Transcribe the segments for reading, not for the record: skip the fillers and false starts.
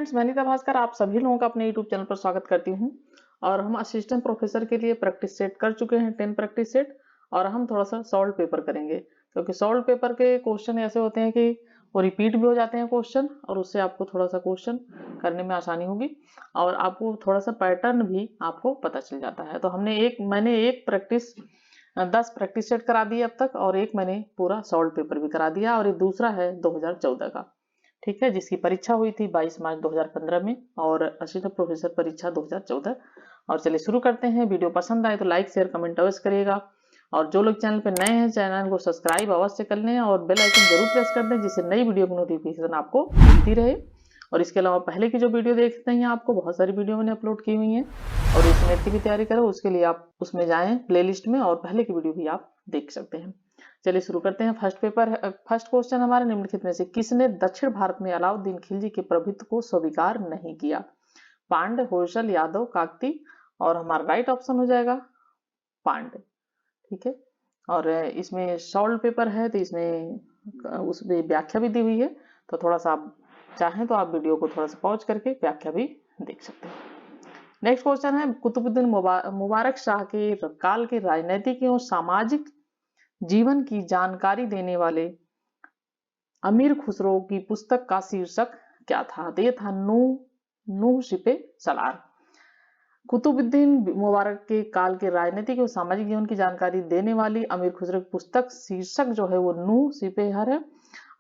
Friends, मैं नीता भास्कर आप सभी लोगों का अपने यूट्यूब चैनल पर स्वागत करती हूं। और हम असिस्टेंट प्रोफेसर के लिए प्रैक्टिस सेट कर चुके हैं 10 प्रैक्टिस सेट। और हम थोड़ा सा सॉल्व पेपर करेंगे क्योंकि सॉल्व पेपर के क्वेश्चन ऐसे होते हैं कि वो रिपीट भी हो जाते हैं क्वेश्चन, और उससे आपको थोड़ा सा क्वेश्चन करने में आसानी होगी और आपको थोड़ा सा पैटर्न भी आपको पता चल जाता है। तो मैंने एक प्रैक्टिस 10 प्रैक्टिस सेट करा दी अब तक, और एक मैंने पूरा सॉल्व पेपर भी करा दिया, और ये दूसरा है 2014 का। ठीक है, जिसकी परीक्षा हुई थी 22 मार्च 2015 में, और असिस्टेंट प्रोफेसर परीक्षा 2014। और चलिए शुरू करते हैं। वीडियो पसंद आए तो लाइक शेयर कमेंट अवश्य करिएगा, और जो लोग चैनल पर नए हैं चैनल को सब्सक्राइब अवश्य कर लें और बेल आइकन जरूर प्रेस कर दें, जिससे नई वीडियो की नोटिफिकेशन आपको मिलती रहे। और इसके अलावा पहले की जो वीडियो देखते हैं आपको बहुत सारी वीडियो मैंने अपलोड की हुई हैं, और इस नेट की भी तैयारी करो उसके लिए आप उसमें जाएं प्लेलिस्ट में, और पहले की वीडियो भी आप देख सकते हैं। चलिए शुरू करते हैं। फर्स्ट क्वेश्चन हमारे निम्नलिखित में से किसने दक्षिण भारत में अलाउद्दीन खिलजी के प्रभुत्व को स्वीकार नहीं किया? पांड्य, होयसल, यादव, काकती। और हमारा राइट ऑप्शन हो जाएगा पांड्य। ठीक है, और इसमें सॉल्व पेपर है तो इसमें उसमें व्याख्या भी दी हुई है, तो थोड़ा सा आप चाहें तो आप वीडियो को थोड़ा सा पॉज करके व्याख्या भी देख सकते हैं। नेक्स्ट क्वेश्चन है कुतुबुद्दीन मुबारक शाह के काल के राजनीतिक एवं सामाजिक जीवन की जानकारी देने वाले अमीर खुसरो की पुस्तक का शीर्षक क्या था? तो ये था नूह शिपे सलार। कुतुबुद्दीन मुबारक के काल के राजनीतिक और सामाजिक जीवन की जानकारी देने वाली अमीर खुसरो की पुस्तक शीर्षक जो है वो नूह सिपेहर है,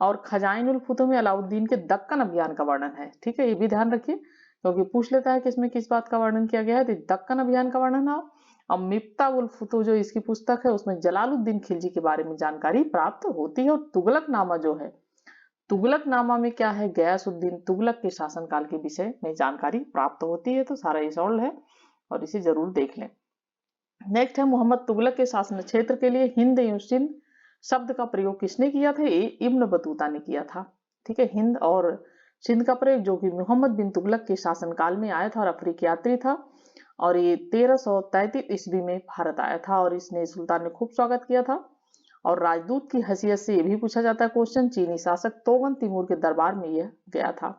और खजाइनुल फतूह में अलाउद्दीन के दक्कन अभियान का वर्णन है। ठीक है, ये भी ध्यान रखिए क्योंकि पूछ लेता है कि इसमें किस बात का वर्णन किया गया है, तो दक्कन अभियान का वर्णन है। और मिफ्ता उल फतूह जो इसकी पुस्तक है उसमें जलालुद्दीन खिलजी के बारे में जानकारी प्राप्त होती है। और तुगलकनामा जो है, तुगलकनामा में क्या है, गयासुद्दीन तुगलक के शासनकाल के विषय में जानकारी प्राप्त होती है। तो सारा ये सॉल्व है और इसे जरूर देख लें। नेक्स्ट है मोहम्मद तुगलक के शासन क्षेत्र के लिए हिंद एवं सिंध शब्द का प्रयोग किसने किया था? ये इब्न बतूता ने किया था। ठीक है, हिंद और सिंध का प्रयोग जो कि मोहम्मद बिन तुगलक के शासनकाल में आया था, और अफ्रीकी यात्री था, और ये 1333 ईस्वी में भारत आया था, और इसने सुल्तान ने खूब स्वागत किया था। और राजदूत की हैसियत से ये भी पूछा जाता है क्वेश्चन, चीनी शासक तोगन तिमूर के दरबार में यह गया था,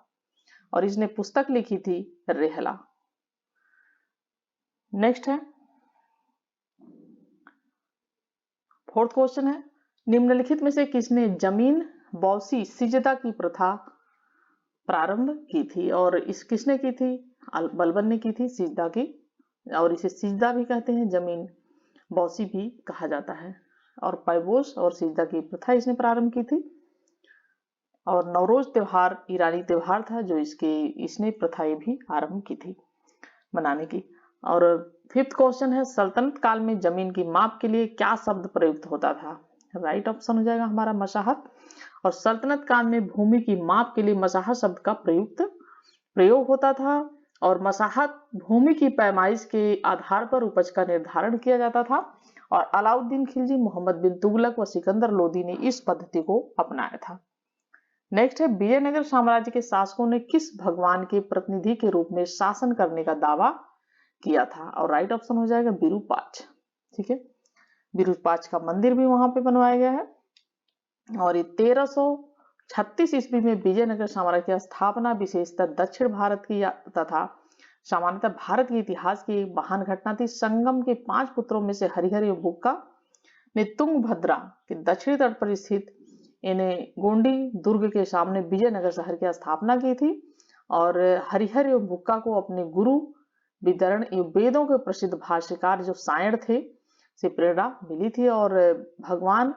और इसने पुस्तक लिखी थी रेहला। नेक्स्ट है फोर्थ क्वेश्चन है निम्नलिखित में से किसने जमीन बौसी सिजदा की प्रथा प्रारंभ की थी? और इस किसने की थी? बलबन ने की थी सिजदा की, और इसे सिजदा भी कहते हैं, जमीन बौसी भी कहा जाता है। और पैबोस और सिजदा की प्रथा इसने प्रारंभ की थी। और नवरोज त्योहार ईरानी त्योहार था जो इसने प्रथा भी आरंभ की थी मनाने की। और फिफ्थ क्वेश्चन है सल्तनत काल में जमीन की माप के लिए क्या शब्द प्रयुक्त होता था? राइट ऑप्शन हो जाएगा हमारा मसाहत। और सल्तनत काल में भूमि की माप के लिए मसाहत शब्द का प्रयोग होता था, और मसाहत भूमि की पैमाइश के आधार पर उपज का निर्धारण किया जाता था। और अलाउद्दीन खिलजी, मोहम्मद बिन तुगलक व सिकंदर लोदी ने इस पद्धति को अपनाया था। नेक्स्ट है विजयनगर साम्राज्य के शासकों ने किस भगवान के प्रतिनिधि के रूप में शासन करने का दावा किया था? और राइट ऑप्शन हो जाएगा विरूपाक्ष। ठीक है, विरूपाक्ष का मंदिर भी वहां पे बनवाया गया है। और ये 1336 ईस्वी में विजयनगर साम्राज्य की स्थापना विशेषतः दक्षिण भारत की तथा सामान्यतः भारत के इतिहास की एक महान घटना थी। संगम के 5 पुत्रों में से हरिहर एवं बुक्का ने तुंगभद्रा के दक्षिणी तट पर स्थित गोंडी दुर्ग के सामने विजयनगर शहर की स्थापना की थी। और हरिहर एवं बुक्का को अपने गुरु वितरण एवं वेदों के प्रसिद्ध भाष्यकार जो सायण थे से प्रेरणा मिली थी, और भगवान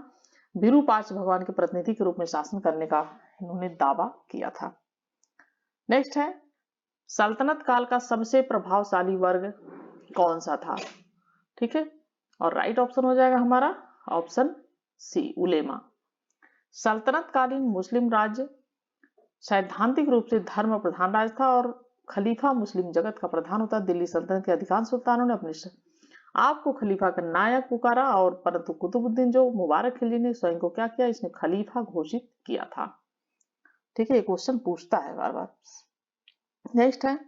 विरूपाक्ष भगवान के प्रतिनिधि के रूप में शासन करने का इन्होंने दावा किया था। नेक्स्ट है सल्तनत काल का सबसे प्रभावशाली वर्ग कौन सा था? ठीक है, और राइट ऑप्शन हो जाएगा हमारा ऑप्शन सी उलेमा। सल्तनत कालीन मुस्लिम राज्य सैद्धांतिक रूप से धर्म प्रधान राज्य था, और खलीफा मुस्लिम जगत का प्रधान होता। दिल्ली सल्तनत के अधिकांश सुल्तानों ने अपने आपको खलीफा का नायक पुकारा, और परंतु कुतुबुद्दीन जो मुबारक खिलजी ने स्वयं को क्या किया, इसने खलीफा घोषित किया था। ठीक है, ये क्वेश्चन पूछता है बार बार। नेक्स्ट है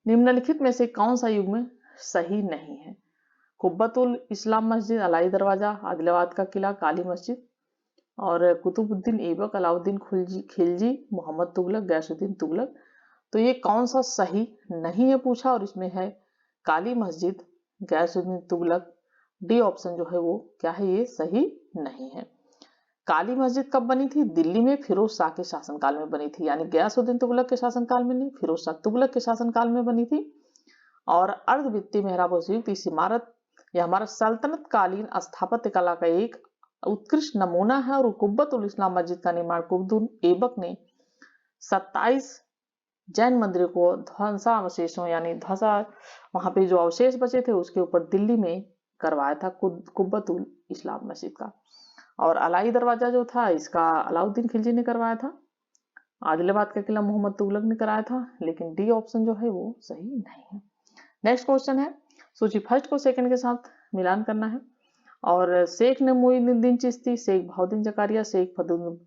निम्नलिखित में से कौन सा युग में सही नहीं है? कुब्बतुल इस्लाम मस्जिद, अलाई दरवाजा, आदिलाबाद का किला, काली मस्जिद। और कुतुबुद्दीन ऐबक, अलाउद्दीन खिलजी, मोहम्मद तुगलक, गयासुद्दीन तुगलक। तो ये कौन सा सही नहीं है पूछा, और इसमें है काली मस्जिद, गैसुद्दीन तुगलक। डी ऑप्शन जो है वो क्या है, ये सही नहीं है। काली मस्जिद कब बनी थी? दिल्ली में फिरोज शाह के शासनकाल में बनी थी, यानी गयासुद्दीन तुगलक के शासनकाल में नहीं, फिरोज शाह तुगलक के शासनकाल में बनी थी। और अर्धवृत्तीय मेहराब युक्त इस इमारत यह हमारा सल्तनत कालीन स्थापत्य कला का एक उत्कृष्ट नमूना है। और कुब्बत उल इस्लाम मस्जिद का निर्माण कुब्बतुल ऐबक ने 27 जैन मंदिरों को ध्वंसावशेषों यानी ध्वंसा वहां पे जो अवशेष बचे थे उसके ऊपर दिल्ली में करवाया था कुब्बतुल इस्लाम मस्जिद का। और अलाई दरवाजा जो था इसका अलाउद्दीन खिलजी ने करवाया था। आदिलाबाद का किला मोहम्मद तुगलक ने कराया था, लेकिन डी ऑप्शन जो है वो सही नहीं है। नेक्स्ट क्वेश्चन है, सूची फर्स्ट को सेकंड के साथ मिलान करना है। और शेख नमूउद्दीन चिश्ती, शेख बहाउद्दीन जकारिया, शेख फद्दुल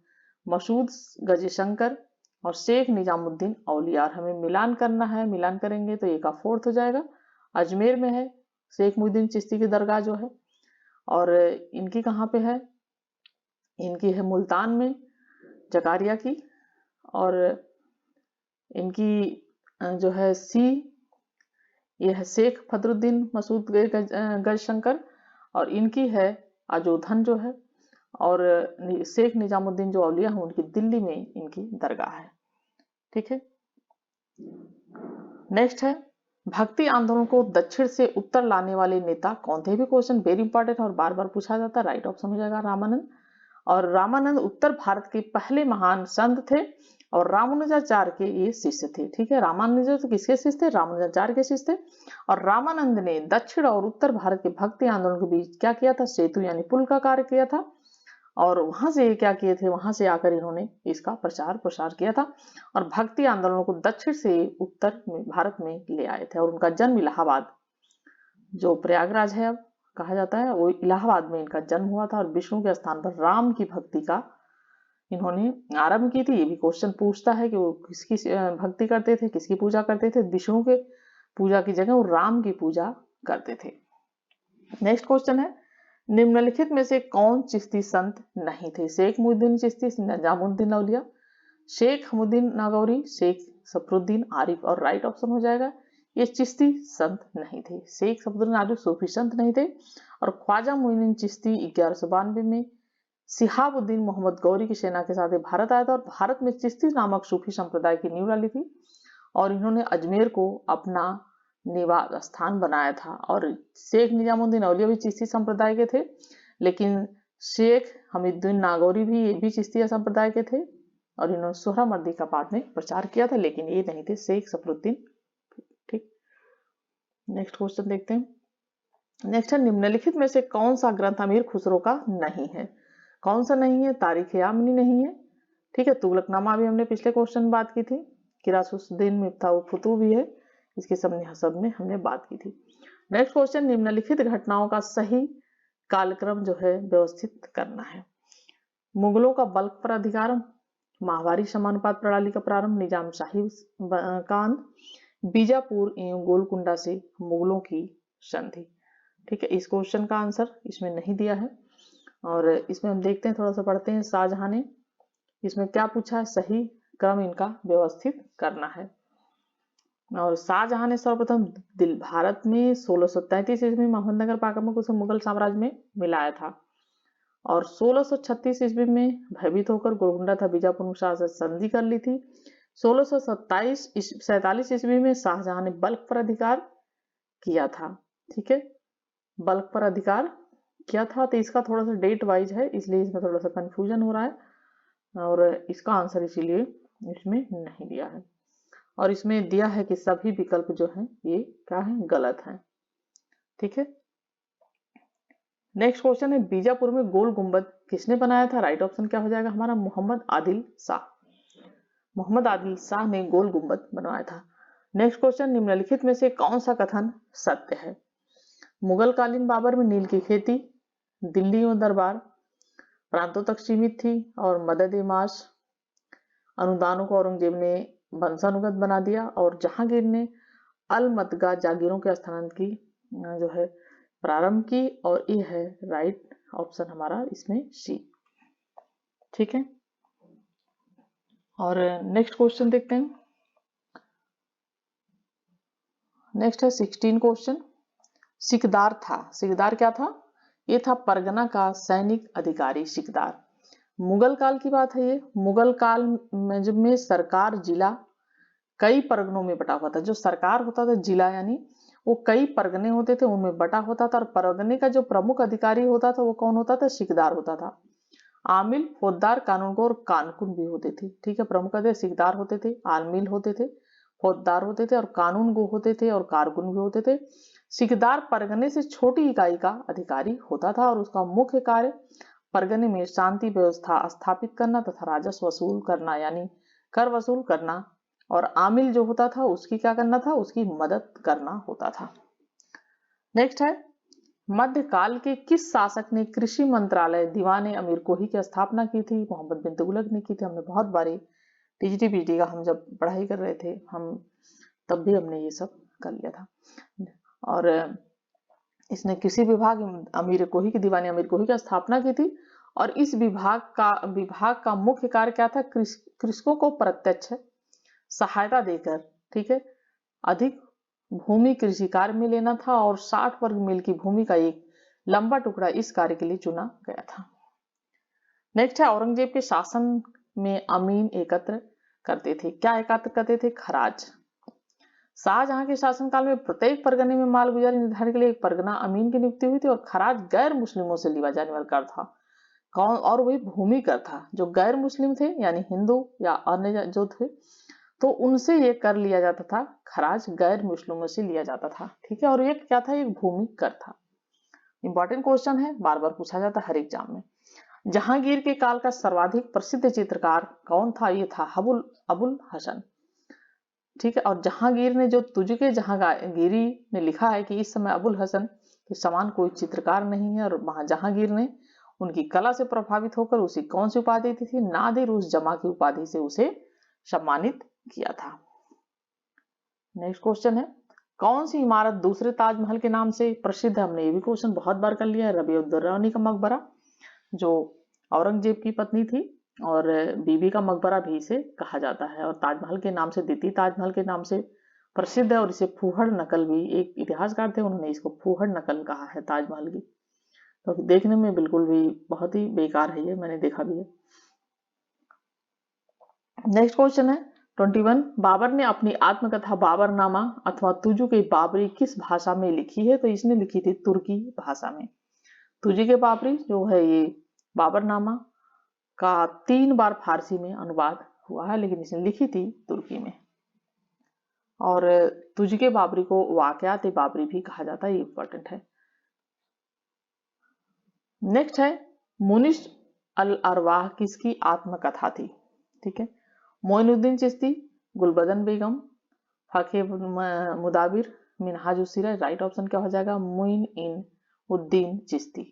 मसूद गजशंकर और शेख निजामुद्दीन औलिया। हमें मिलान करना है, मिलान करेंगे तो ये का फोर्थ हो जाएगा। अजमेर में है शेख मुहिद्दीन चिश्ती की दरगाह जो है, और इनकी कहाँ पे है? इनकी है मुल्तान में जकारिया की। और इनकी जो है ये है शेख फद्रुद्दीन मसूद गजशंकर, और इनकी है अजोधन जो है। और शेख निजामुद्दीन जो औलिया है उनकी दिल्ली में इनकी दरगाह है। ठीक है। नेक्स्ट है, भक्ति आंदोलन को दक्षिण से उत्तर लाने वाले नेता कौन थे? भी क्वेश्चन वेरी इंपॉर्टेंट और बार बार पूछा जाता है। राइट ऑप्शन हो जाएगा रामानंद। और रामानंद उत्तर भारत के पहले महान संत थे और रामानुजाचार्य के ये शिष्य थे। ठीक है, रामानुज किसके शिष्य थे? रामानुजाचार्य के शिष्य थे। और रामानंद ने दक्षिण और उत्तर भारत के भक्ति आंदोलन के बीच क्या किया था? सेतु यानी पुल का कार्य किया था। और वहां से ये क्या किए थे? वहां से आकर इन्होंने इसका प्रचार प्रसार किया था और भक्ति आंदोलन को दक्षिण से उत्तर में भारत में ले आए थे। और उनका जन्म इलाहाबाद, जो प्रयागराज है अब कहा जाता है, वो इलाहाबाद में इनका जन्म हुआ था। और विष्णु के स्थान पर राम की भक्ति का इन्होंने आरंभ की थी। ये भी क्वेश्चन पूछता है कि वो किसकी भक्ति करते थे, किसकी पूजा करते थे? विष्णु के पूजा की जगह वो राम की पूजा करते थे। नेक्स्ट क्वेश्चन है, निम्नलिखित में से कौन चिश्ती संत नहीं थे? शेख मुहिद्दीन चिश्ती, निजामुद्दीन औलिया, शेख हमउद्दीन नागौरी, शेख सफरुद्दीन आरिफ। और राइट ऑप्शन हो जाएगा ये चिश्ती संत नहीं थे। शेख सफरुद्दीन आरिफ सूफी संत नहीं थे। और ख्वाजा मोइनुद्दीन चिश्ती 1192 में सिहाबुद्दीन मोहम्मद गौरी की सेना के साथ भारत आया था और भारत में चिश्ती नामक सूफी संप्रदाय की नींव डाली थी। और इन्होंने अजमेर को अपना निवास स्थान बनाया था। और शेख निजामुद्दीन औलिया भी चिश्ती संप्रदाय के थे, लेकिन शेख हमीदुद्दीन नागौरी भी ये भी चिश्ती संप्रदाय के थे। और इन्होंने सोहरावर्दी का बाद में प्रचार किया था, लेकिन ये नहीं थे शेख सफरुद्दीन। ठीक, नेक्स्ट क्वेश्चन देखते हैं। नेक्स्ट है, निम्नलिखित में से कौन सा ग्रंथ अमीर खुसरो का नहीं है? कौन सा नहीं है? तारीख यामनी नहीं है। ठीक है, तुगलकनामा भी हमने पिछले क्वेश्चन में बात की थी। किरासुद्दीन मिफ्ताह फुतू भी है, इसके सब में हमने बात की थी। नेक्स्ट क्वेश्चन, निम्नलिखित घटनाओं का सही कालक्रम जो है व्यवस्थित करना है। मुगलों का बल्क पर अधिकार, माहवारी समानुपात प्रणाली का प्रारंभ, निजाम शाही का अंत, बीजापुर एवं गोलकुंडा से मुगलों की संधि। ठीक है, इस क्वेश्चन का आंसर इसमें नहीं दिया है। और इसमें हम देखते हैं, थोड़ा सा पढ़ते हैं। शाहजहां ने इसमें क्या पूछा है? सही क्रम इनका व्यवस्थित करना है। और शाहजहां ने सर्वप्रथम भारत में 1633 ईस्वी में अहमदनगर पाकर उसे मुगल साम्राज्य में मिलाया था। और 1636 ईस्वी में भयभीत होकर गोलकुंडा था बीजापुर शाह से संधि कर ली थी। 1647 ईस्वी में शाहजहां ने बल्क पर अधिकार किया था। ठीक है, बल्क पर अधिकार किया था। तो इसका थोड़ा सा डेट वाइज है, इसलिए इसमें थोड़ा सा कंफ्यूजन हो रहा है और इसका आंसर इसीलिए इसमें नहीं दिया है। और इसमें दिया है कि सभी विकल्प जो हैं ये क्या है? गलत है। ठीक है, नेक्स्ट क्वेश्चन है, बीजापुर में गोल गुंबद किसने बनाया था? राइट ऑप्शन क्या हो जाएगा हमारा? मोहम्मद आदिल शाह। मोहम्मद आदिल शाह ने गोल गुंबद बनवाया था। नेक्स्ट क्वेश्चन, निम्नलिखित में से कौन सा कथन सत्य है? मुगल कालीन बाबर में नील की खेती दिल्ली में दरबार प्रांतों तक सीमित थी और मदद ए माश अनुदानों को औरंगजेब ने वंशानुगत बना दिया। और जहांगीर ने अलमतगा जागीरों के स्थानांतरण की जो है प्रारंभ की। और ये है राइट ऑप्शन हमारा इसमें सी। ठीक है, और नेक्स्ट क्वेश्चन देखते हैं। नेक्स्ट है 16 क्वेश्चन। सिकदार था, सिकदार क्या था? ये था परगना का सैनिक अधिकारी सिकदार। मुगल काल की बात है ये। मुगल काल में जब में सरकार जिला कई परगनों में बटा हुआ था। जो सरकार होता था जिला यानी वो कई परगने होते थे, उनमें बटा होता था, और परगने का जो प्रमुख अधिकारी होता था वो कौन होता था? सिकदार होता था। आमिल, फौजदार, कानूनगो और कानकुन भी होते थे। ठीक है, प्रमुख अधिकारी सिकदार होते थे, आमिल होते थे, फौजदार होते थे और कानूनगो होते थे और कारकुन भी होते थे। सिकदार परगने से छोटी इकाई का अधिकारी होता था और उसका मुख्य कार्य परगने में शांति व्यवस्था स्थापित करना तथा राजस्व वसूल करना यानी कर वसूल करना, और आमिल जो होता था उसकी क्या करना था? उसकी मदद करना होता था। नेक्स्ट है मध्यकाल के किस शासक ने कृषि मंत्रालय दीवान अमीर कोही की स्थापना की थी? मोहम्मद बिन तुगलक ने की थी। हमने बहुत बारी टीजीटी का हम जब पढ़ाई कर रहे थे हम तब भी हमने ये सब कर लिया था। और इसने कृषि विभाग अमीर कोही की दीवान अमीर कोही की स्थापना की थी, और इस विभाग का मुख्य कार्य क्या था? कृषकों को प्रत्यक्ष सहायता देकर, ठीक है, अधिक भूमि कृषि कार्य में लेना था, और 60 वर्ग मील की भूमि का एक लंबा टुकड़ा इस कार्य के लिए चुना गया था। नेक्स्ट है औरंगजेब के शासन में अमीन एकत्र करते थे। क्या एकत्र करते थे? खराज। शाहजहां के शासनकाल में प्रत्येक परगने में मालगुजारी निर्धारण के लिए एक परगना अमीन की नियुक्ति हुई थी, और खराज गैर मुस्लिमों से लिया जाने वाला कर था। कौन? और वही भूमि कर था। जो गैर मुस्लिम थे यानी हिंदू या अन्य जो थे तो उनसे ये कर लिया जाता था। खराज गैर मुस्लिमों से लिया जाता था। ठीक है, और ये क्या था? एक भूमि कर था। इंपॉर्टेंट क्वेश्चन है, बार बार पूछा जाता है हर एग्जाम में। जहांगीर के काल का सर्वाधिक प्रसिद्ध चित्रकार कौन था? ये था अबुल हसन। ठीक है, और जहांगीर ने जो तुझके जहांगीरी ने लिखा है कि इस समय अबुल हसन के समान कोई चित्रकार नहीं है, और जहांगीर ने उनकी कला से प्रभावित होकर उसे कौन सी उपाधि दी थी? नादिर उस जमा की उपाधि से उसे सम्मानित किया था। नेक्स्ट क्वेश्चन है कौन सी इमारत दूसरे ताजमहल के नाम से प्रसिद्ध है? हमने ये भी क्वेश्चन बहुत बार कर लिया है। रबीउद्दौला का मकबरा, जो औरंगजेब की पत्नी थी, और बीबी का मकबरा भी इसे कहा जाता है, और ताजमहल के नाम से, द्वितीय ताजमहल के नाम से प्रसिद्ध है। और इसे फूहड़ नकल भी, एक इतिहासकार थे उन्होंने इसको फूहड़ नकल कहा है ताजमहल की। तो देखने में बिल्कुल भी बहुत ही बेकार है ये, मैंने देखा भी है। नेक्स्ट क्वेश्चन है 21। बाबर ने अपनी आत्मकथा बाबरनामा अथवा तुजु के बाबरी किस भाषा में लिखी है? तो इसने लिखी थी तुर्की भाषा में। तुजु के बाबरी जो है ये बाबरनामा का 3 बार फारसी में अनुवाद हुआ है, लेकिन इसने लिखी थी तुर्की में। और तुजु के बाबरी को वाकयात बाबरी भी कहा जाता है, ये इंपॉर्टेंट है। नेक्स्ट है मुनिश अल अरवाह किसकी आत्मकथा थी? ठीक है, मोइनुद्दीन चिश्ती, गुलबदन बेगम, फाके मुदाबिर, मिनहाजुल सीरत। राइट ऑप्शन क्या हो जाएगा? मुइन इन उद्दीन चिश्ती।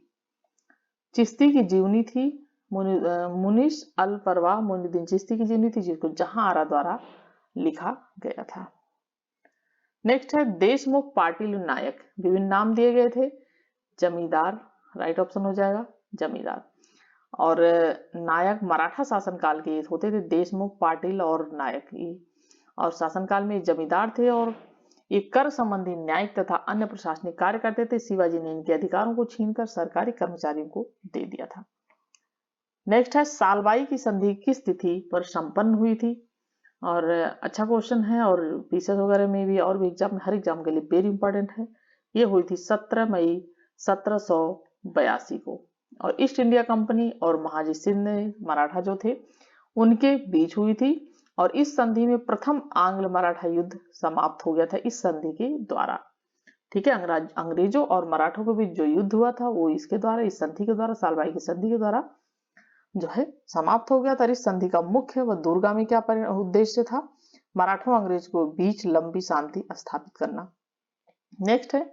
चिश्ती की जीवनी थी मुनिश अल परवाह मोइनुद्दीन चिश्ती की जीवनी थी, जिसको जहां आरा द्वारा लिखा गया था। नेक्स्ट है देशमुख पाटिल नायक विभिन्न नाम दिए गए थे। जमींदार, राइट ऑप्शन हो जाएगा जमींदार। और नायक मराठा शासनकाल के होते थे, देशमुख, पाटिल और नायक। और शासनकाल में जमींदार थे, और ये कर संबंधी न्यायिक तथा अन्य प्रशासनिक कार्य करते थे। शिवाजी ने इनके अधिकारों को छीनकर सरकारी कर्मचारियों को दे दिया था। नेक्स्ट है सालबाई की संधि किस तिथि पर संपन्न हुई थी? और अच्छा क्वेश्चन है, और पीसीएस वगैरह में भी और भी एग्जाम, हर एग्जाम के लिए वेरी इंपॉर्टेंट है। ये हुई थी 17 मई 1782 को, और ईस्ट इंडिया कंपनी और महाजी सिंध मराठा जो थे उनके बीच हुई थी। और इस संधि में प्रथम आंग्ल मराठा युद्ध समाप्त हो गया था इस संधि के द्वारा। ठीक है, अंग्रेजों और मराठों के बीच जो युद्ध हुआ था वो इसके द्वारा, इस संधि के द्वारा, सालबाई की संधि के द्वारा जो है समाप्त हो गया था। इस संधि का मुख्य व दूरगामी क्या उद्देश्य था? मराठों अंग्रेज को बीच लंबी शांति स्थापित करना। नेक्स्ट है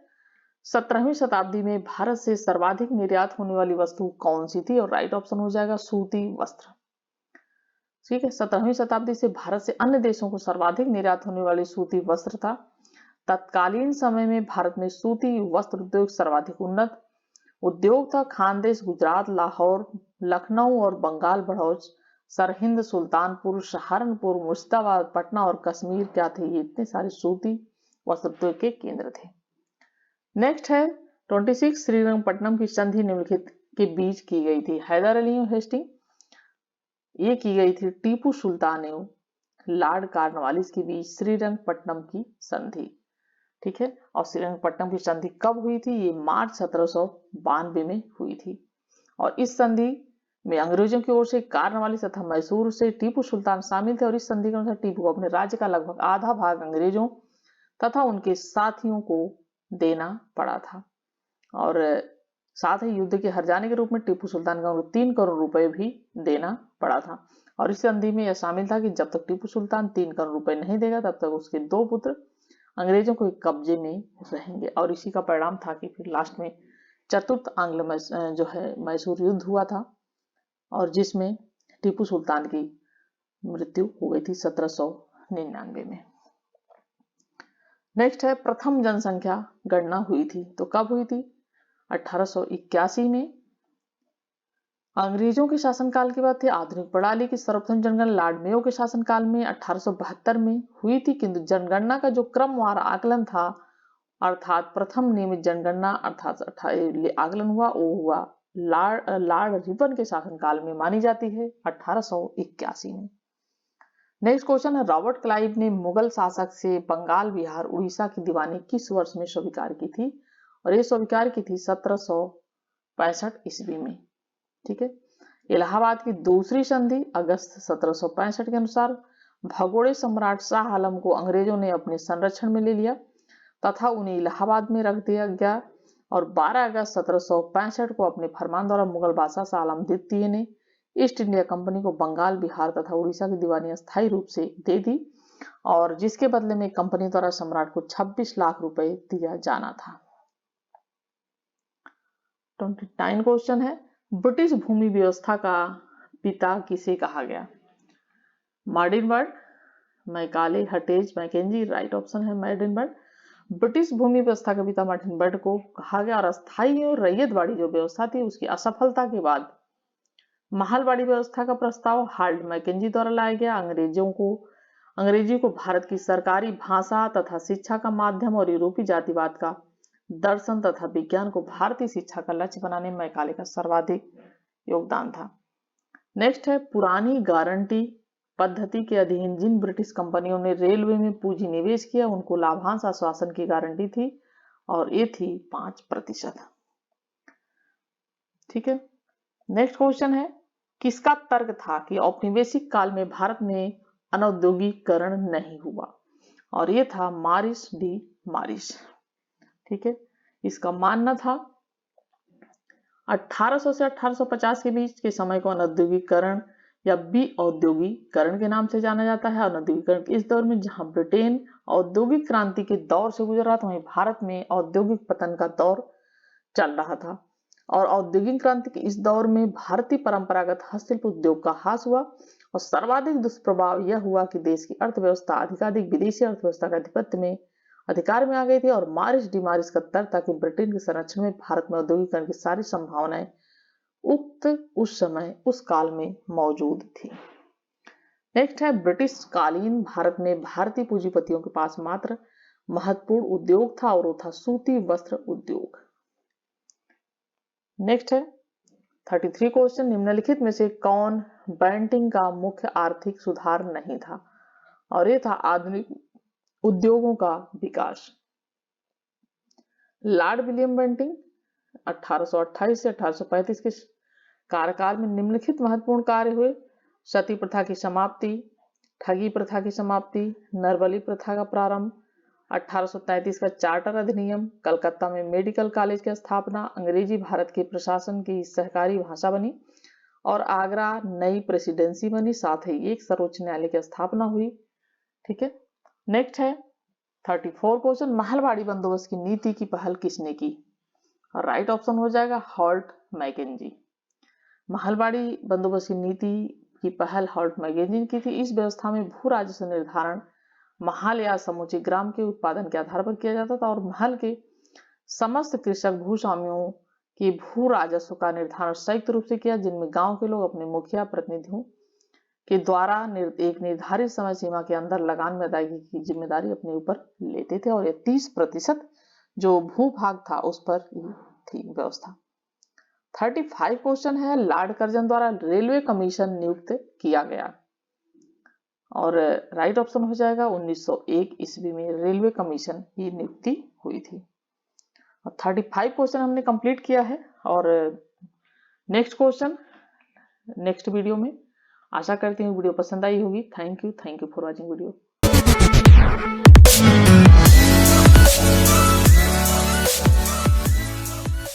17वीं शताब्दी में भारत से सर्वाधिक निर्यात होने वाली वस्तु कौन सी थी? और राइट ऑप्शन हो जाएगा सूती वस्त्र। ठीक है, 17वीं शताब्दी से भारत से अन्य देशों को सर्वाधिक निर्यात होने वाली सूती वस्त्र था। तत्कालीन समय में भारत में सूती वस्त्र उद्योग सर्वाधिक उन्नत उद्योग था। खानदेश, गुजरात, लाहौर, लखनऊ और बंगाल बड़ौच, सरहिंद, सुल्तानपुर, सहारनपुर, मुर्शिदाबाद, पटना और कश्मीर क्या थे? ये इतने सारे सूती वसुत्व के केंद्र थे। नेक्स्ट है 26 श्रीरंगपट्टनम की संधि निम्नलिखित के बीच की गई थी। हैदर अली हेस्टिंग ये की गई थी टीपू सुल्तान एवं लॉर्ड कॉर्नवालिस के बीच श्रीरंगपट्टनम की संधि। ठीक है, और श्रीरंगपट्टनम की संधि कब हुई थी? ये मार्च 1792 में हुई थी। और इस संधि में अंग्रेजों की ओर से कॉर्नवालिस तथा मैसूर से टीपू सुल्तान शामिल थे और इस संधि के अनुसार टीपू को अपने राज्य का लगभग आधा भाग अंग्रेजों तथा उनके साथियों को देना पड़ा था और साथ ही युद्ध के हार जाने के रूप में टीपू सुल्तान को 3 करोड़ रुपए भी देना पड़ा था। और इस संधि में यह शामिल था कि जब तक टीपू सुल्तान 3 करोड़ रुपए नहीं देगा तब तक उसके 2 पुत्र अंग्रेजों के कब्जे में रहेंगे। और इसी का परिणाम था कि फिर लास्ट में चतुर्थ आंग्ल जो है मैसूर युद्ध हुआ था और जिसमें टीपू सुल्तान की मृत्यु हो गई थी 1799 में। नेक्स्ट है प्रथम जनसंख्या गणना हुई थी, तो कब हुई थी? 1881 में। अंग्रेजों के शासनकाल के बाद थी। आधुनिक प्रणाली की सर्वप्रथम जनगणना लॉर्ड मेयो के शासनकाल में 1872 में हुई थी, किंतु जनगणना का जो क्रमवार आकलन था अर्थात प्रथम नियमित जनगणना अर्थात आकलन हुआ वो हुआ लॉर्ड रिपन के शासनकाल में मानी जाती है 1881 में। नेक्स्ट क्वेश्चन है रॉबर्ट क्लाइव ने मुगल शासक से बंगाल, बिहार, उड़ीसा की दीवानी किस वर्ष में स्वीकार की थी? और ये स्वीकार की थी 1765 ईस्वी में। ठीक है, इलाहाबाद की दूसरी संधि अगस्त 1765 के अनुसार भगोड़े सम्राट शाह आलम को अंग्रेजों ने अपने संरक्षण में ले लिया तथा उन्हें इलाहाबाद में रख दिया गया और 12 अगस्त 1765 को अपने फरमान द्वारा मुगल बादशाह शाह आलम द्वितीय ने ईस्ट इंडिया कंपनी को बंगाल, बिहार तथा उड़ीसा की दीवानी अस्थायी रूप से दे दी और जिसके बदले में कंपनी द्वारा सम्राट को 26 लाख रुपए दिया जाना था। 29 क्वेश्चन है ब्रिटिश भूमि व्यवस्था का पिता किसे कहा गया? मार्टिनबर्ग, मैकाले, हटेज, मैकेंजी। राइट ऑप्शन है मार्टिनबर्ग। ब्रिटिश भूमि व्यवस्था के पिता मार्टिनबर्ग को कहा गया और अस्थायी और रैयतवाड़ी जो व्यवस्था थी उसकी असफलता के बाद महलवाड़ी व्यवस्था का प्रस्ताव हार्ल्ड मैकेंजी द्वारा लाया गया। अंग्रेजी को भारत की सरकारी भाषा तथा शिक्षा का माध्यम और यूरोपीय जातिवाद का दर्शन तथा विज्ञान को भारतीय शिक्षा का लक्ष्य बनाने में मैकाले का सर्वाधिक योगदान था। नेक्स्ट है पुरानी गारंटी पद्धति के अधीन जिन ब्रिटिश कंपनियों ने रेलवे में पूंजी निवेश किया उनको लाभांश आश्वासन की गारंटी थी और ये थी 5%। ठीक है, नेक्स्ट क्वेश्चन है किसका तर्क था कि औपनिवेशिक काल में भारत में अनौद्योगिकरण नहीं हुआ? और ये था मॉरिस डी मॉरिस। ठीक है, इसका मानना था 1800 से 1850 के बीच के समय को अनौद्योगिकरण या औद्योगिकरण के नाम से जाना जाता है। अनौद्योगिकरण इस दौर में जहां ब्रिटेन औद्योगिक क्रांति के दौर से गुजर रहा था वहीं भारत में औद्योगिक पतन का दौर चल रहा था और औद्योगिक क्रांति के इस दौर में भारतीय परंपरागत हस्तशिल्प उद्योग का ह्रास हुआ और सर्वाधिक दुष्प्रभाव यह हुआ कि देश की अर्थव्यवस्था अधिकाधिक विदेशी अर्थव्यवस्था के आधिपत्य में अधिकार में आ गई थी और मॉरिस डी मॉरिस का तर्क था कि ब्रिटेन के संरक्षण में भारत में औद्योगिकरण की सारी संभावनाएं उस समय उस काल में मौजूद थी। नेक्स्ट है ब्रिटिश कालीन भारत में भारतीय पूंजीपतियों के पास मात्र महत्वपूर्ण उद्योग था और वो था सूती वस्त्र उद्योग। नेक्स्ट है 33 क्वेश्चन निम्नलिखित में से कौन बेंटिंग का मुख्य आर्थिक सुधार नहीं था? और ये था आधुनिक उद्योगों का विकास। लॉर्ड विलियम बेंटिंग 1828 से 1835 के कार्यकाल में निम्नलिखित महत्वपूर्ण कार्य हुए। सती प्रथा की समाप्ति, ठगी प्रथा की समाप्ति, नरबली प्रथा का प्रारंभ, 1833 का चार्टर अधिनियम, कलकत्ता में मेडिकल कॉलेज की स्थापना, अंग्रेजी भारत के प्रशासन की सहकारी भाषा बनी और आगरा नई प्रेसिडेंसी बनी, साथ ही एक सर्वोच्च न्यायालय की स्थापना हुई। ठीक है, नेक्स्ट है 34 क्वेश्चन महलवाड़ी बंदोबस्त की नीति की पहल किसने की? राइट ऑप्शन हो जाएगा हॉल्ट मैकेंजी। महलवाड़ी बंदोबस्त की नीति की पहल हॉल्ट मैकेंजी ने की थी। इस व्यवस्था में भू राजस्व निर्धारण महल या समूचे ग्राम के उत्पादन के आधार पर किया जाता था और महल के समस्त कृषक भूस्वामियों के भू राजस्व का निर्धारण संयुक्त रूप से किया, जिनमें गांव के लोग अपने मुखिया प्रतिनिधियों के द्वारा एक निर्धारित समय सीमा के अंदर लगान में अदायगी की जिम्मेदारी अपने ऊपर लेते थे और ये 30% जो भूभाग था उस पर थी व्यवस्था। 35 क्वेश्चन है, लॉर्ड कर्जन द्वारा रेलवे कमीशन नियुक्त किया गया और राइट ऑप्शन हो जाएगा 1901 ईस्वी में रेलवे कमीशन की नियुक्ति हुई थी। और 35 क्वेश्चन हमने कंप्लीट किया है और नेक्स्ट क्वेश्चन नेक्स्ट वीडियो में। आशा करती हूँ वीडियो पसंद आई होगी। Thank you for watching video.